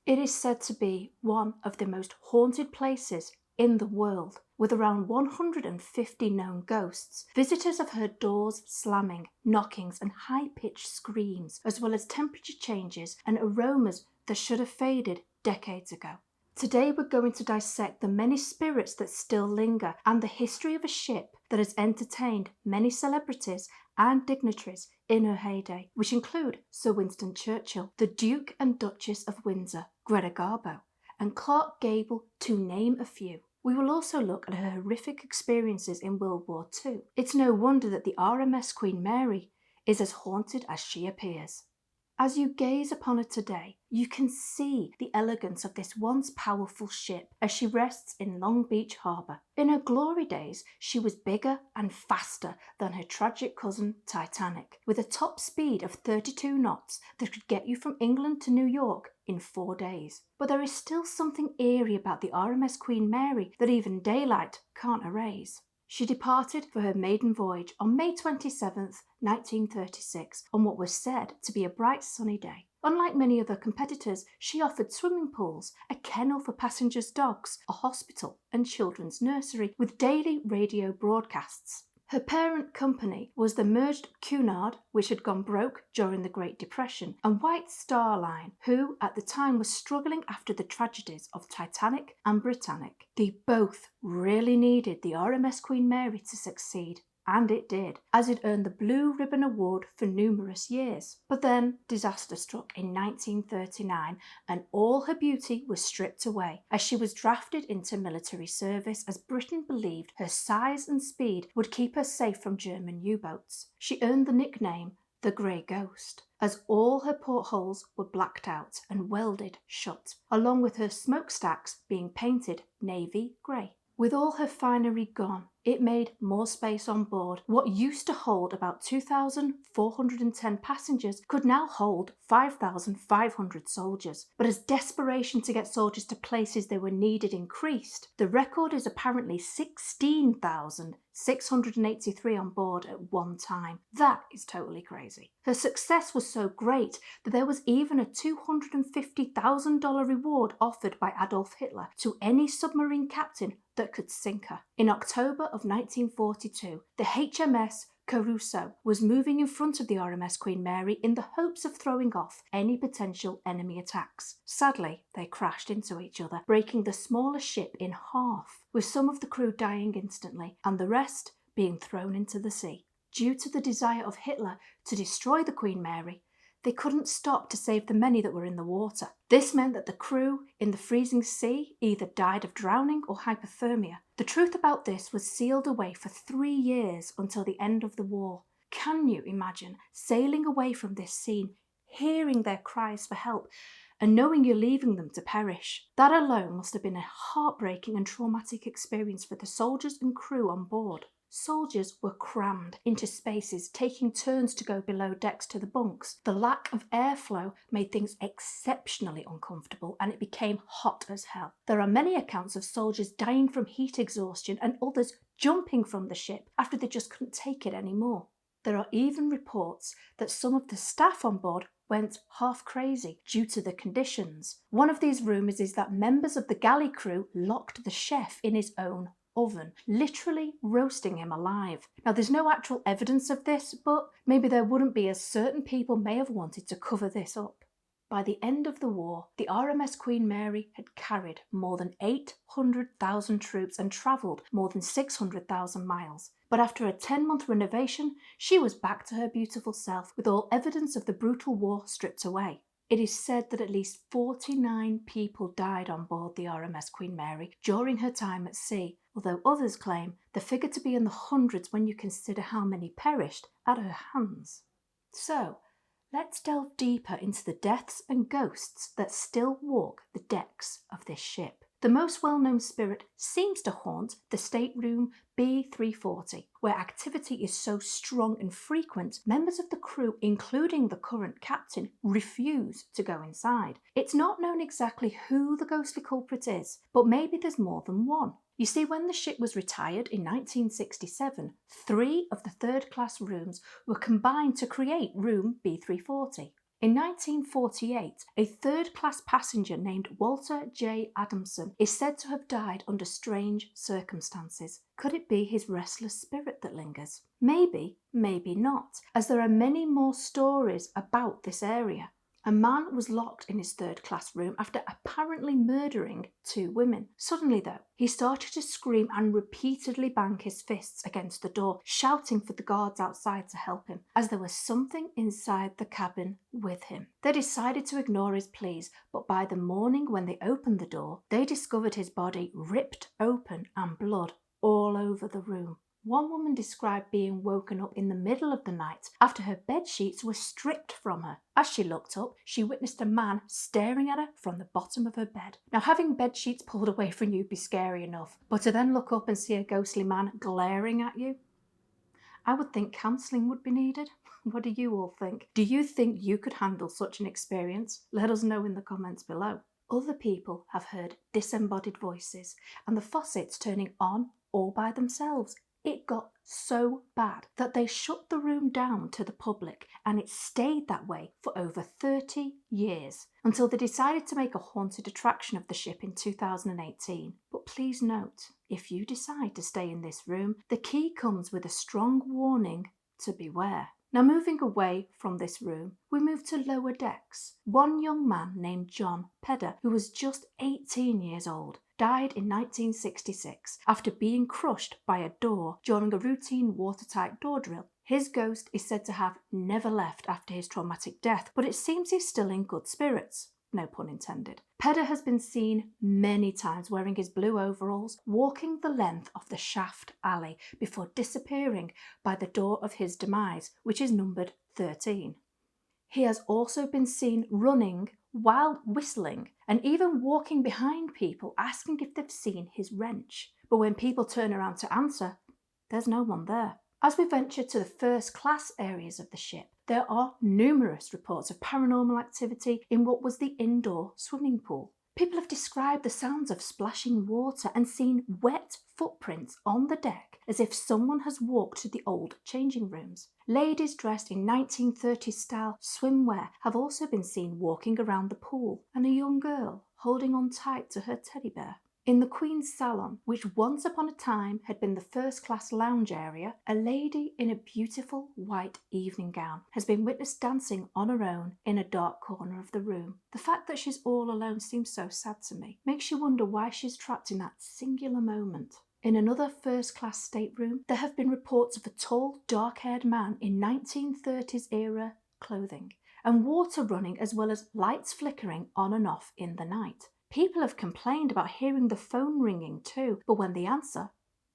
It is said to be one of the most haunted places in the world. With around 150 known ghosts, visitors have heard doors slamming, knockings and high-pitched screams, as well as temperature changes and aromas that should have faded decades ago. Today we're going to dissect the many spirits that still linger and the history of a ship that has entertained many celebrities and dignitaries in her heyday, which include Sir Winston Churchill, the Duke and Duchess of Windsor, Greta Garbo, and Clark Gable, to name a few. We will also look at her horrific experiences in World War II. It's no wonder that the RMS Queen Mary is as haunted as she appears. As you gaze upon her today, you can see the elegance of this once powerful ship as she rests in Long Beach Harbour. In her glory days, she was bigger and faster than her tragic cousin Titanic, with a top speed of 32 knots that could get you from England to New York in 4 days. But there is still something eerie about the RMS Queen Mary that even daylight can't erase. She departed for her maiden voyage on May 27, 1936, on what was said to be a bright sunny day. Unlike many other competitors, she offered swimming pools, a kennel for passengers' dogs, a hospital and children's nursery, with daily radio broadcasts. Her parent company was the merged Cunard, which had gone broke during the Great Depression, and White Star Line, who at the time was struggling after the tragedies of Titanic and Britannic. They both really needed the RMS Queen Mary to succeed, and it did, as it earned the Blue Ribbon Award for numerous years. But then disaster struck in 1939 and all her beauty was stripped away as she was drafted into military service, as Britain believed her size and speed would keep her safe from German U-boats. She earned the nickname the Grey Ghost, as all her portholes were blacked out and welded shut, along with her smokestacks being painted navy grey. With all her finery gone, it made more space on board. What used to hold about 2,410 passengers could now hold 5,500 soldiers. But as desperation to get soldiers to places they were needed increased, the record is apparently 16,683 on board at one time. That is totally crazy. Her success was so great that there was even a $250,000 reward offered by Adolf Hitler to any submarine captain that could sink her. In October of 1942, the HMS Caruso was moving in front of the RMS Queen Mary in the hopes of throwing off any potential enemy attacks. Sadly, they crashed into each other, breaking the smaller ship in half, with some of the crew dying instantly and the rest being thrown into the sea. Due to the desire of Hitler to destroy the Queen Mary, they couldn't stop to save the many that were in the water. This meant that the crew in the freezing sea either died of drowning or hypothermia. The truth about this was sealed away for 3 years until the end of the war. Can you imagine sailing away from this scene, hearing their cries for help, and knowing you're leaving them to perish? That alone must have been a heartbreaking and traumatic experience for the soldiers and crew on board. Soldiers were crammed into spaces, taking turns to go below decks to the bunks. The lack of airflow made things exceptionally uncomfortable, and it became hot as hell. There are many accounts of soldiers dying from heat exhaustion and others jumping from the ship after they just couldn't take it anymore. There are even reports that some of the staff on board went half crazy due to the conditions. One of these rumours is that members of the galley crew locked the chef in his own oven, literally roasting him alive. Now, there's no actual evidence of this, but maybe there wouldn't be, as certain people may have wanted to cover this up. By the end of the war, the RMS Queen Mary had carried more than 800,000 troops and travelled more than 600,000 miles. But after a 10-month renovation, she was back to her beautiful self, with all evidence of the brutal war stripped away. It is said that at least 49 people died on board the RMS Queen Mary during her time at sea, although others claim the figure to be in the hundreds when you consider how many perished at her hands. So, let's delve deeper into the deaths and ghosts that still walk the decks of this ship. The most well-known spirit seems to haunt the stateroom B340, where activity is so strong and frequent, members of the crew, including the current captain, refuse to go inside. It's not known exactly who the ghostly culprit is, but maybe there's more than one. You see, when the ship was retired in 1967, 3 of the third-class rooms were combined to create room B340. In 1948, a third-class passenger named Walter J. Adamson is said to have died under strange circumstances. Could it be his restless spirit that lingers? Maybe, maybe not, as there are many more stories about this area. A man was locked in his third-class room after apparently murdering 2 women. Suddenly, though, he started to scream and repeatedly bang his fists against the door, shouting for the guards outside to help him, as there was something inside the cabin with him. They decided to ignore his pleas, but by the morning when they opened the door, they discovered his body ripped open and blood all over the room. One woman described being woken up in the middle of the night after her bed sheets were stripped from her. As she looked up, she witnessed a man staring at her from the bottom of her bed. Now, having bed sheets pulled away from you would be scary enough, but to then look up and see a ghostly man glaring at you, I would think counselling would be needed. What do you all think? Do you think you could handle such an experience? Let us know in the comments below. Other people have heard disembodied voices and the faucets turning on all by themselves. It got so bad that they shut the room down to the public, and it stayed that way for over 30 years until they decided to make a haunted attraction of the ship in 2018. But please note, if you decide to stay in this room, the key comes with a strong warning to beware. Now, moving away from this room, we move to lower decks. One young man named John Pedder, who was just 18 years old, died in 1966 after being crushed by a door during a routine watertight door drill. His ghost is said to have never left after his traumatic death, but it seems he's still in good spirits. No pun intended. Pedder has been seen many times wearing his blue overalls, walking the length of the shaft alley before disappearing by the door of his demise, which is numbered 13. He has also been seen running while whistling and even walking behind people asking if they've seen his wrench. But when people turn around to answer, there's no one there. As we venture to the first class areas of the ship, there are numerous reports of paranormal activity in what was the indoor swimming pool. People have described the sounds of splashing water and seen wet footprints on the deck as if someone has walked to the old changing rooms. Ladies dressed in 1930s style swimwear have also been seen walking around the pool, and a young girl holding on tight to her teddy bear. In the Queen's Salon, which once upon a time had been the first-class lounge area, a lady in a beautiful white evening gown has been witnessed dancing on her own in a dark corner of the room. The fact that she's all alone seems so sad to me. Makes you wonder why she's trapped in that singular moment. In another first-class stateroom, there have been reports of a tall, dark-haired man in 1930s era clothing, and water running as well as lights flickering on and off in the night. People have complained about hearing the phone ringing too, but when they answer,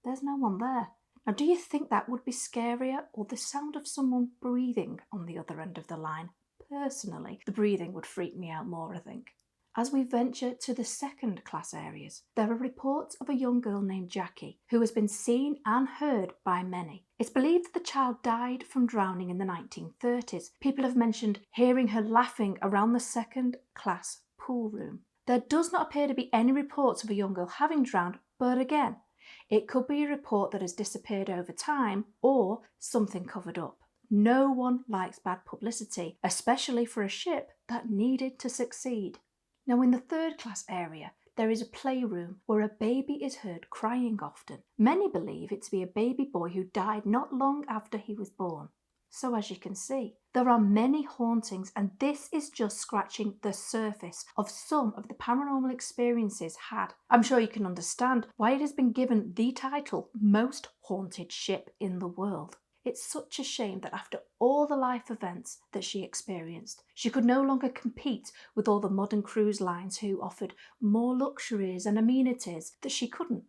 there's no one there. Now, do you think that would be scarier, or the sound of someone breathing on the other end of the line? Personally, the breathing would freak me out more, I think. As we venture to the second class areas, there are reports of a young girl named Jackie who has been seen and heard by many. It's believed that the child died from drowning in the 1930s. People have mentioned hearing her laughing around the second class pool room. There does not appear to be any reports of a young girl having drowned, but again, it could be a report that has disappeared over time or something covered up. No one likes bad publicity, especially for a ship that needed to succeed. Now, in the third class area, there is a playroom where a baby is heard crying often. Many believe it to be a baby boy who died not long after he was born. So as you can see, there are many hauntings, and this is just scratching the surface of some of the paranormal experiences had. I'm sure you can understand why it has been given the title Most Haunted Ship in the World. It's such a shame that after all the life events that she experienced, she could no longer compete with all the modern cruise lines who offered more luxuries and amenities that she couldn't,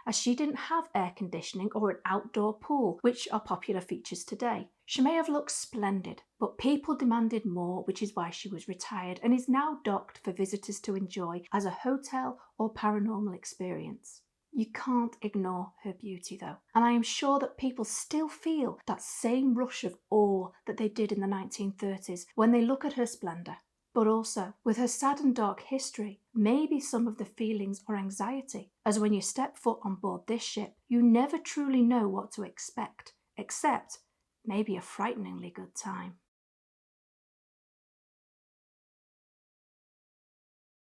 as she didn't have air conditioning or an outdoor pool, which are popular features today. She may have looked splendid, but people demanded more, which is why she was retired and is now docked for visitors to enjoy as a hotel or paranormal experience. You can't ignore her beauty though, and I am sure that people still feel that same rush of awe that they did in the 1930s when they look at her splendour. But also, with her sad and dark history, maybe some of the feelings or anxiety, as when you step foot on board this ship, you never truly know what to expect, except maybe a frighteningly good time.